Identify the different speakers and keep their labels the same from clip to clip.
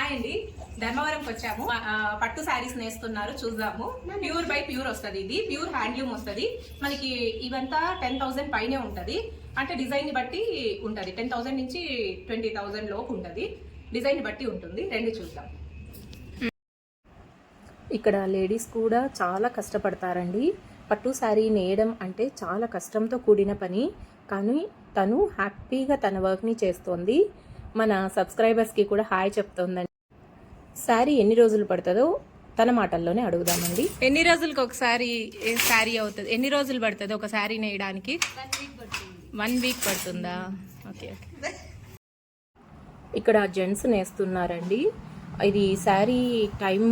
Speaker 1: Hi అండి, ధర్మవరంకి వచ్చాము. పట్టు శారీస్ నేస్తున్నారు, చూద్దాము. ప్యూర్ బై ప్యూర్ వస్తుంది, ఇది ప్యూర్ హ్యాండ్లూమ్ వస్తుంది మనకి. ఇవంతా 10,000 పైనే ఉంటది, అంటే డిజైన్ ని బట్టి ఉంటది. 10,000 నుంచి 20,000 లోపు ఉంటది, డిజైన్ ని బట్టి ఉంటుంది. రెండు చూద్దాం.
Speaker 2: ఇక్కడ లేడీస్ కూడా చాలా కష్టపడతారండి. పట్టు శారీ నేయడం అంటే చాలా కష్టంతో కూడిన పని, కానీ తను హ్యాపీగా తన వర్క్ని చేస్తోంది. మన సబ్స్క్రైబర్స్కి కూడా హాయ్ చెప్తోందండి. శారీ ఎన్ని రోజులు పడుతుందో తన మాటల్లోనే అడుగుదామండి.
Speaker 1: ఎన్ని రోజులకి ఒకసారి శారీ అవుతుంది? ఎన్ని రోజులు పడుతుంది ఒక శారీ నేయడానికి? 1 వీక్ పడుతుందా? ఓకే.
Speaker 2: ఇక్కడ జెంట్స్ నేస్తున్నారండి. ఇది శారీ టైం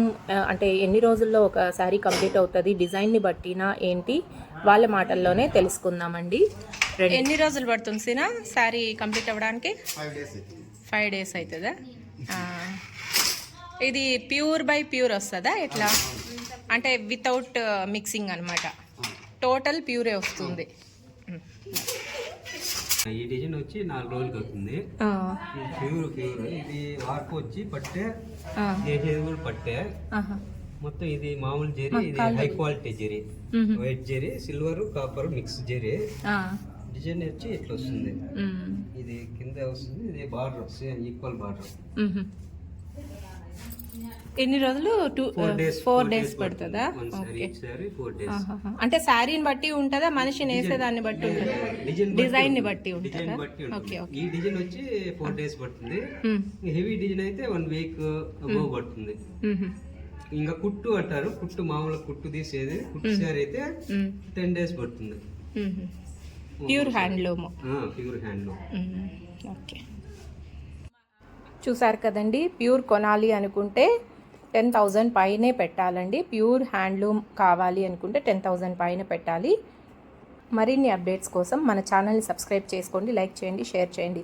Speaker 2: అంటే ఎన్ని రోజుల్లో ఒక శారీ కంప్లీట్ అవుతుంది, డిజైన్ని బట్టినా ఏంటి వాళ్ళ మాటల్లోనే తెలుసుకుందామండి.
Speaker 1: ఎన్ని రోజులు పడుతుంది సీనా శారీ కంప్లీట్ అవ్వడానికి? 5 డేస్ అవుతుందా? ఇది ప్యూర్ బై ప్యూర్ వస్తుందా ఎట్లా? అంటే వితౌట్ మిక్సింగ్ అనమాట, టోటల్ ప్యూరే వస్తుంది.
Speaker 3: ఈ డిజైన్ వచ్చి 4 రోజులకి అవుతుంది. ప్యూర్ ఇది వార్పు వచ్చి పట్టే, చేసేది కూడా పట్టే. మొత్తం ఇది మామూలు జరీ, ఇది high quality zari, white zari, silver copper mix zari. Design వచ్చి ఇట్లా వస్తుంది. ఇది కింద వస్తుంది, ఇది బార్డర్ ఈక్వల్ బార్డర్.
Speaker 1: ఎన్ని రోజులు? 4 డేస్ పడుతుందా? అంటే శారీని బట్టి ఉంటుందా, మనిషి నేసేదాన్ని బట్టి ఉంటుందా, డిజైన్ ని బట్టి ఉంటుందా?
Speaker 3: ఈ డిజైన్ వచ్చి 4 డేస్ పడుతుంది. హెవీ డిజైన్ అయితే 1 వీక్ అబోవ్ పడుతుంది. ఇంకా కుట్టు అంటారు, కుట్టు మామూలు కుట్టు తీసేది కుట్టు శారీ అయితే 10 డేస్ పడుతుంది.
Speaker 1: Pure handloom.
Speaker 3: Pure handloom.
Speaker 1: Okay,
Speaker 2: చూసారు కదండి. ప్యూర్ కొనాలి అనుకుంటే 10,000 పైనే పెట్టాలండి. ప్యూర్ హ్యాండ్లూమ్ కావాలి అనుకుంటే 10,000 పైన పెట్టాలి. మరిన్ని అప్డేట్స్ కోసం మన ఛానల్ని సబ్స్క్రైబ్ చేసుకోండి, లైక్ చేయండి, షేర్ చేయండి.